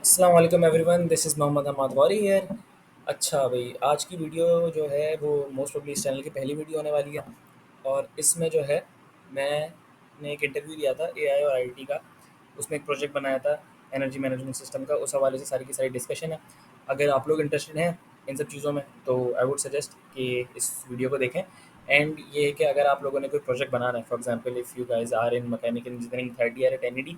अस्सलाम वालेकुम everyone, this is Mohammad Hamad Ghauri here. अच्छा भाई, आज की वीडियो जो है वो मोस्ट प्रोबेबली इस चैनल की पहली वीडियो होने वाली है। और इसमें जो है मैंने एक इंटरव्यू दिया था एआई और आईटी का। उसमें एक प्रोजेक्ट बनाया था एनर्जी मैनेजमेंट सिस्टम का। उस हवाले से सारी की सारी डिस्कशन है। अगर आप लोग इंटरेस्टेड हैं इन सब चीज़ों में तो आई वुड सजेस्ट कि इस वीडियो को देखें। एंड ये है कि अगर आप लोगों ने कोई प्रोजेक्ट बनाना है, for example if you guys are in mechanical engineering third year at NED,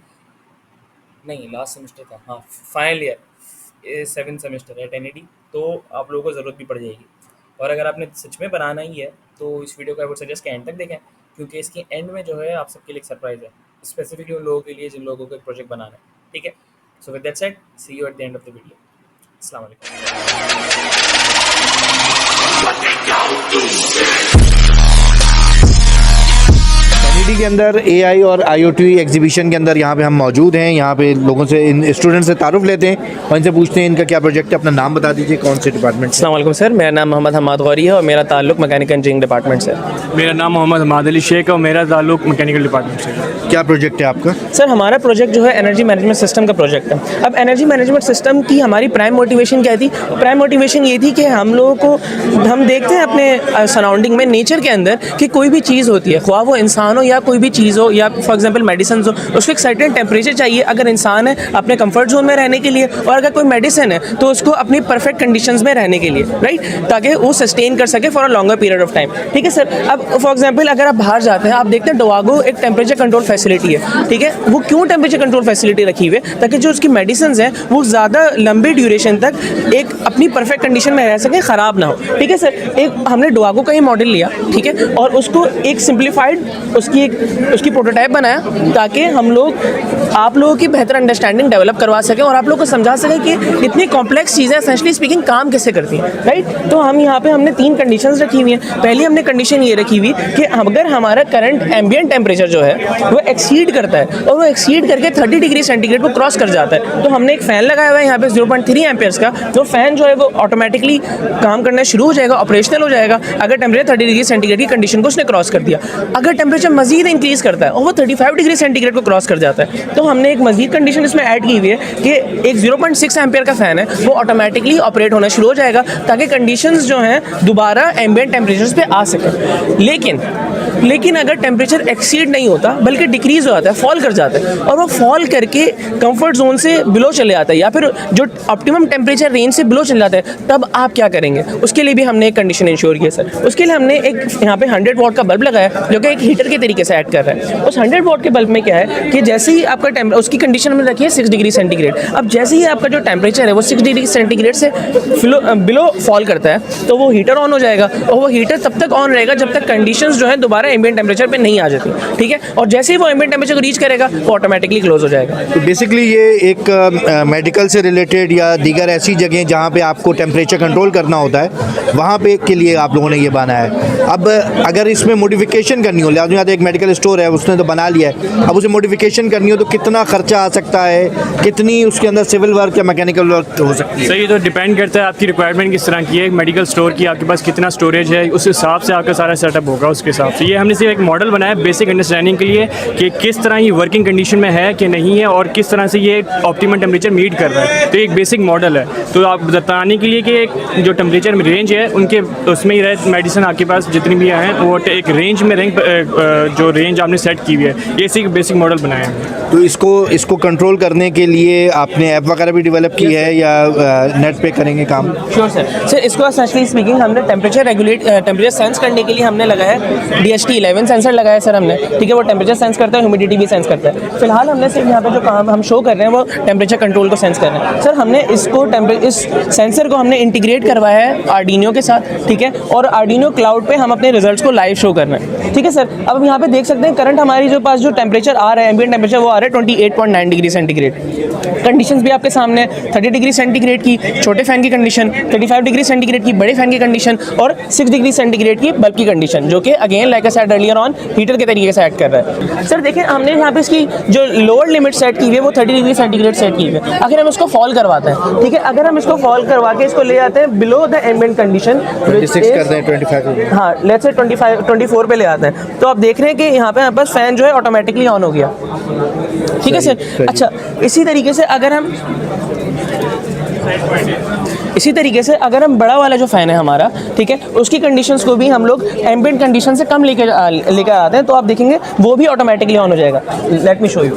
नहीं लास्ट सेमेस्टर था, हाँ फाइनल ईयर सेवन सेमेस्टर है एनईडी, तो आप लोगों को ज़रूरत भी पड़ जाएगी। और अगर आपने सच में बनाना ही है तो इस वीडियो को आई वुड सजेस्ट कि एंड तक देखें, क्योंकि इसके एंड में जो है आप सबके लिए एक सरप्राइज़ है, स्पेसिफिकली उन लोगों के लिए जिन लोगों को एक प्रोजेक्ट बनाना है। ठीक है, so with that said, see you at the end of the video. अस्सलाम वालेकुम। एनईडी के अंदर एआई और आईओटी एग्जीबिशन के अंदर यहाँ पे हम मौजूद हैं। यहाँ पे लोगों से, इन स्टूडेंट से तारुफ लेते हैं और इनसे पूछते हैं इनका क्या प्रोजेक्ट है। अपना नाम बता दीजिए, कौन से डिपार्टमेंट से। अस्सलाम वालेकुम सर, मेरा नाम मोहम्मद हमाद गौरी है और मेरा ताल्लुक मैकेनिकल इंजीनियरिंग डिपार्टमेंट से है। मेरा नाम मोहम्मद हमाद अली शेख है और मेरा ताल्लुक मैकेनिकल डिपार्टमेंट से है। क्या प्रोजेक्ट है आपका? सर हमारा प्रोजेक्ट जो है एनर्जी मैनेजमेंट सिस्टम का प्रोजेक्ट है। अब एनर्जी मैनेजमेंट सिस्टम की हमारी प्राइम मोटिवेशन क्या थी? प्राइम मोटिवेशन ये थी कि हम लोगों को, हम देखते हैं अपने सराउंडिंग में, नेचर के अंदर, कि कोई भी चीज़ होती है, ख्वाह वो इंसान हो या कोई भी चीज़ हो, या फॉर एग्जांपल मेडिसिन हो, उसको एक सर्टेन टेम्परेचर चाहिए अगर इंसान है अपने कंफर्ट जोन में रहने के लिए, और अगर कोई मेडिसिन है तो उसको अपनी परफेक्ट कंडीशंस में रहने के लिए, राइट, ताकि वो सस्टेन कर सके for a longer period of time. ठीक है सर। अब फॉर एग्जांपल अगर आप बाहर जाते हैं, आप देखते हैं टोबागो एक टेम्परेचर कंट्रोल फैसिलिटी है। ठीक है, वो क्यों टेम्परेचर कंट्रोल फैसिलिटी रखी हुई है? ताकि जो उसकी मेडिसिन हैं वो ज़्यादा लंबे ड्यूरेशन तक एक अपनी परफेक्ट कंडीशन में रह सकें, ख़राब ना हो। ठीक है सर। एक हमने टोबागो का ही मॉडल लिया, ठीक है, और उसको एक सिंप्लीफाइड उसकी प्रोटोटाइप बनाया ताकि हम लोग आप लोगों की बेहतर अंडरस्टैंडिंग डेवलप करवा सकें और आप लोगों को समझा सकें कि इतनी कॉम्प्लेक्स चीज़ें एसेंशली स्पीकिंग काम कैसे करती हैं, राइट। तो हम यहाँ पे हमने 3 कंडीशंस रखी हुई हैं। पहली हमने कंडीशन ये रखी हुई कि अगर हमारा करंट एम्बिएंट टेम्परेचर जो है वो एक्सीड करता है और वो एक्सीड करके 30 डिग्री सेंटीग्रेड को क्रॉस कर जाता है, तो हमने एक फ़ैन लगाया हुआ है यहाँ पे 0.3 एम्पियर्स का। जो फ़ैन जो है वो ऑटोमेटिकली काम करना शुरू हो जाएगा, ऑपरेशनल हो जाएगा अगर टेम्परेचर 30 डिग्री सेंटीग्रेड की कंडीशन को उसने क्रॉस कर दिया। अगर टेम्परेचर मजीद इंक्रीज़ करता है और वो 35 डिग्री सेंटीग्रेड को क्रॉस कर जाता है, तो हमने एक मजीद कंडीशन इसमें ऐड की हुई है कि एक 0.6 एम्पियर का फ़ैन है वो ऑटोमेटिकली ऑपरेट होना शुरू हो जाएगा ताकि कंडीशंस जो हैं दोबारा एम्बिएंट टेम्परेचर्स पे आ सकें। लेकिन अगर टेम्परेचर एक्सीड नहीं होता बल्कि डिक्रीज हो जाता है, फॉल कर जाता है, और वो फॉल करके कंफर्ट जोन से बिलो चले आता है या फिर जो ऑप्टिमम टेम्परेचर रेंज से बिलो चले जाता है, तब आप क्या करेंगे? उसके लिए भी हमने एक कंडीशन इंश्योर की है सर। उसके लिए हमने एक यहाँ पे 100 वॉट का बल्ब लगाया जो कि एक हीटर के तरीके से ऐड कर रहा है। उस 100 वॉट के बल्ब में क्या है कि जैसे ही आपका उसकी कंडीशन में रखी है 6 डिग्री सेंटीग्रेड। अब जैसे ही आपका जो टेम्परेचर है वो 6 डिग्री सेंटीग्रेड से बिलो फॉल करता है तो वो हीटर ऑन हो जाएगा, और वो हीटर तब तक ऑन रहेगा जब तक कंडीशंस जो है दोबारा एम्बिएंट टेम्परेचर पे नहीं आ जाती। ठीक है, और जैसे ही वो एम्बिएंट टेम्परेचर को रीच करेगा वो ऑटोमेटिकली क्लोज हो जाएगा। तो बेसिकली ये एक मेडिकल से रिलेटेड या दीगर ऐसी जगह जहाँ पे आपको टेम्परेचर कंट्रोल करना होता है, वहाँ पे के लिए आप लोगों ने ये बनाया है। अब अगर इसमें मॉडिफिकेशन करनी हो, लिहाजा एक मेडिकल स्टोर है उसने तो बना लिया है, अब उसे मॉडिफिकेशन करनी हो तो कितना खर्चा आ सकता है, कितनी उसके अंदर सिविल वर्क या मैकेनिकल वर्क हो सकती है? सर ये तो डिपेंड करता है आपकी रिक्वायरमेंट किस तरह की है। मेडिकल स्टोर की आपके पास कितना स्टोरेज है, उस हिसाब से आपका सारा सेटअप होगा उसके हिसाब से। ये हमने सिर्फ एक मॉडल बनाया बेसिक अंडरस्टैंडिंग के लिए कि किस तरह ये वर्किंग कंडीशन में है कि नहीं है और किस तरह से ये ऑप्टिमम टेम्परेचर मीट कर रहा है। तो एक बेसिक मॉडल है, तो आप बताने के लिए कि जो टेम्परेचर रेंज है उनके उसमें ही रहे मेडिसिन आपके पास जितनी भी हैं वो एक रेंज में जो रेंज आपने सेट की हुई है, ये एक बेसिक मॉडल बनाया है। तो इसको कंट्रोल करने के लिए आपने ऐप वगैरह भी डेवलप की है या नेट पे करेंगे काम? Sure sir. इसको एसेंशली स्पीकिंग हमने टेम्परेचर सेंस करने के लिए हमने लगाया है DHT11 सेंसर लगाया है सर हमने। ठीक है, वो टेम्परेचर सेंस करता है, ह्यूमिडिटी भी सेंस करता है। फिलहाल हमने सिर्फ यहाँ पे जो काम हम शो कर रहे हैं वो टेम्परेचर कंट्रोल को सेंस कर रहे हैं सर। हमने इस सेंसर को हमने इंटीग्रेट करवाया है आर्डिनो के साथ। ठीक है, और आर्डिनो क्लाउड पे हम अपने रिजल्ट्स को लाइव शो कर रहे हैं। ठीक है सर। अब हम यहाँ पे देख सकते हैं करंट हमारी जो पास जो टेम्परेचर आ रहा है, एम्बिएंट टेम्परेचर, वो आ रहा है 28.9 डिग्री सेंटीग्रेड। कंडीशंस भी आपके सामने 30 डिग्री सेंटीग्रेड की छोटे फैन की कंडीशन, 35 डिग्री सेंटीग्रेड की बड़े फैन की कंडीशन, और 6 डिग्री सेंटीग्रेड की बल्ब की कंडीशन, जो कि again like I said earlier on heater के तरीके से ऐड कर रहा है सर। देखिए हमने यहाँ पे इसकी जो लोअर लिमिट सेट की हुई है वो 30 डिग्री सेंटीग्रेड सेट की हुई है। अगर हम इसको फॉल करवाते हैं, ठीक है, अगर हम इसको फॉल करवा के इसको ले जाते हैं बिलो द एम्बिएंट कंडीशन, 26 कर दें, 25, हाँ लेट्स से 24 पे ले आते हैं, तो आप देख रहे हैं कि यहाँ पे बस फैन जो है ऑटोमेटिकली ऑन हो गया। ठीक है सही, सर। सही। अच्छा, इसी तरीके से अगर हम बड़ा वाला जो फ़ैन है हमारा, ठीक है, उसकी कंडीशंस को भी हम लोग एम्बिएंट कंडीशन से कम लेकर आते हैं, तो आप देखेंगे वो भी ऑटोमेटिकली ऑन हो जाएगा। Let me show you.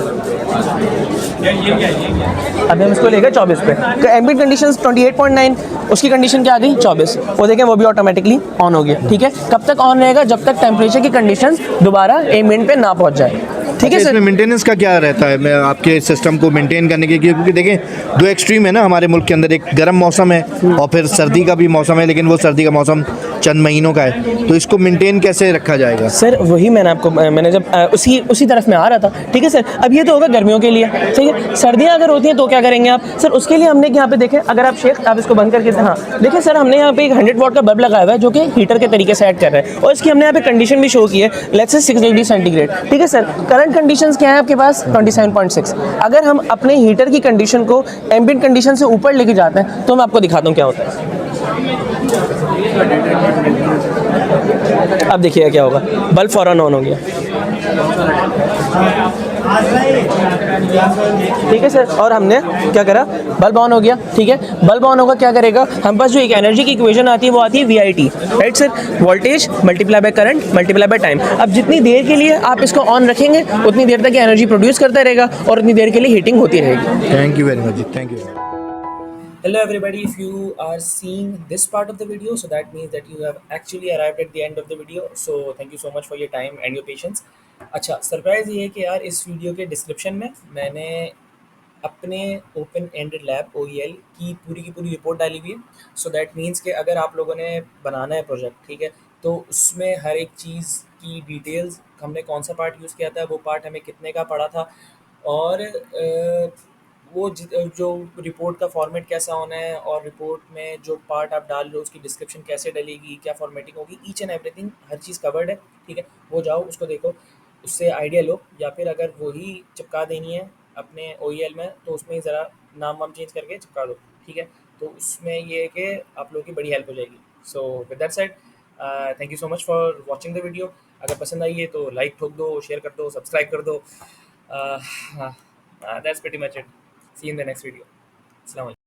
अभी हम इसको लेकर 24 पे, तो एम्बिएंट कंडीशंस 28.9, उसकी कंडीशन क्या आ गई 24, वो देखें वो भी ऑटोमेटिकली ऑन हो गया। ठीक है, कब तक ऑन रहेगा? जब तक टेम्परेचर की कंडीशंस दोबारा एम्बिएंट पे ना पहुंच जाए। ठीक है अच्छा, सर। इसमें मेंटेनेंस का क्या रहता है मैं आपके सिस्टम को मेंटेन करने के लिए? क्योंकि देखें दो एक्सट्रीम है ना हमारे मुल्क के अंदर, एक गर्म मौसम है और फिर सर्दी का भी मौसम है, लेकिन वो सर्दी का मौसम चंद महीनों का है, तो इसको मेंटेन कैसे रखा जाएगा? सर वही मैंने जब उसी तरफ में आ रहा था। ठीक है सर, अब ये तो होगा गर्मियों के लिए, ठीक है। सर्दियाँ अगर होती हैं तो क्या करेंगे आप? सर उसके लिए हमने यहाँ पे देखें, अगर आप शेख आप इसको बंद करके, हाँ देखिए सर, हमने यहाँ पे एक 100 वाट का बल्ब लगाया हुआ है जो कि हीटर के तरीके से ऐड कर रहा है, और इसकी हमने यहाँ पे कंडीशन भी शो की है, लेट्स से 6 डिग्री सेंटीग्रेड। ठीक है सर, करंट कंडीशंस क्या है आपके पास? 27.6। अगर हम अपने हीटर की कंडीशन को एम्बिएंट कंडीशन से ऊपर लेके जाते हैं तो मैं आपको दिखाता हूँ क्या होता है। अब देखिए क्या होगा, बल्ब फौरन ऑन हो गया। ठीक है सर, और हमने क्या करा, बल्ब ऑन हो गया। ठीक है, बल्ब ऑन होगा, क्या करेगा, हम पास जो एक एनर्जी की इक्वेशन आती है वो आती है VIT, right sir, voltage multiply by current multiply by time. अब जितनी देर के लिए आप इसको ऑन रखेंगे उतनी देर तक एनर्जी प्रोड्यूस करता रहेगा और उतनी देर के लिए हीटिंग होती रहेगी। थैंक यू वेरी मच जी, thank you. Hello everybody, if you are seeing this part of the video, so that means that you have actually arrived at the end of the video, so thank you so much for your time and your patience. अच्छा, surprise ये है कि यार इस video के description में मैंने अपने ओपन एंडेड लैब OEL की पूरी रिपोर्ट डाली हुई है। सो दैट मीन्स कि अगर आप लोगों ने बनाना है प्रोजेक्ट, ठीक है, तो उसमें हर एक चीज़ की डिटेल्स, हमने कौन सा पार्ट यूज़ किया था, वो पार्ट हमें कितने का पड़ा था, और वो जो रिपोर्ट का फॉर्मेट कैसा होना है, और रिपोर्ट में जो पार्ट आप डाल रहे हो उसकी डिस्क्रिप्शन कैसे डलेगी, क्या फॉर्मेटिंग होगी, each and everything, her cheese covered है। ठीक है, वो जाओ उसको देखो, उससे आइडिया लो, या फिर अगर वही चिपका देनी है अपने OEL में तो उसमें ज़रा नाम वाम चेंज करके चिपका दो। ठीक है, तो उसमें ये है कि आप लोगों की बड़ी हेल्प हो जाएगी। सो with that said, thank you so much for watching the video. अगर पसंद आई है तो लाइक ठोक दो, शेयर कर दो, सब्सक्राइब कर दो। That's pretty much it. See you in the next video. Assalamu alaikum.